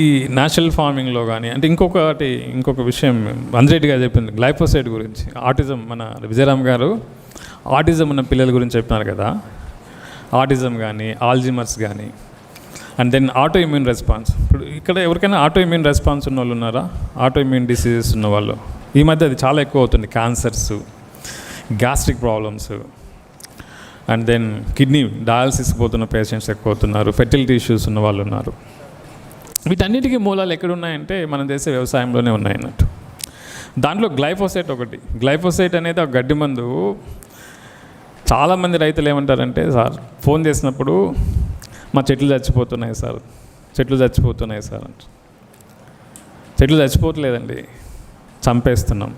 ఈ నేచురల్ ఫార్మింగ్లో కానీ అంటే ఇంకొక విషయం అంద్రెడ్డిగా చెప్పింది గ్లైఫోసైడ్ గురించి. ఆటిజం మన విజయరామ్ గారు ఆటిజం ఉన్న పిల్లల గురించి చెప్పినారు కదా. ఆటిజం కానీ ఆల్జిమర్స్ కానీ and then autoimmune response. ఇప్పుడు ఇక్కడ ఎవరికైనా ఆటో ఇమ్యూన్ రెస్పాన్స్ ఉన్న వాళ్ళు ఉన్నారా? ఆటో ఇమ్యూన్ డిసీజెస్ ఉన్న వాళ్ళు ఈ మధ్య అది చాలా ఎక్కువ అవుతుంది. Cancers, gastric problems and then kidney dialysis పోతున్న పేషెంట్స్ ఎక్కువ అవుతున్నారు. ఫెర్టిలిటీ ఇష్యూస్ ఉన్న వాళ్ళు ఉన్నారు. వీటన్నిటికీ మూలాలు ఎక్కడున్నాయంటే మనం చేసే వ్యవసాయంలోనే ఉన్నాయన్నట్టు. దాంట్లో గ్లైఫోసైట్ ఒకటి. గ్లైఫోసైట్ అనేది ఒక గడ్డి మందు. చాలామంది రైతులు ఏమంటారంటే, సార్ ఫోన్ చేసినప్పుడు మా చెట్లు చచ్చిపోతున్నాయి సార్ అంట. చెట్లు చచ్చిపోవట్లేదండి, చంపేస్తున్నాం.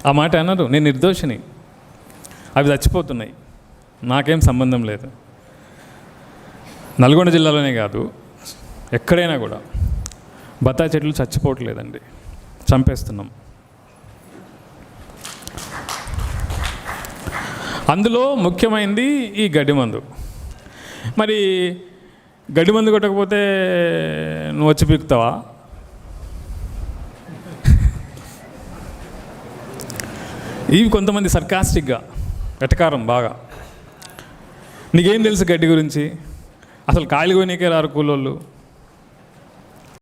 ఆ మాట అన్నారు. నేను నిర్దోషిని, అవి చచ్చిపోతున్నాయి, నాకేం సంబంధం లేదు. నల్గొండ జిల్లాలోనే కాదు, ఎక్కడైనా కూడా బత్తాయి చెట్లు చచ్చిపోవట్లేదండి, చంపేస్తున్నాం. అందులో ముఖ్యమైనది ఈ గడ్డి మందు. మరి గడ్డి మందు కొట్టకపోతే నువ్వు వచ్చి పీకుతావా? ఇవి కొంతమంది సర్కాస్టిక్గా, వెటకారం బాగా. నీకేం తెలుసు గడ్డి గురించి? అసలు కాయలు కొనికే రారు కూలోళ్ళు.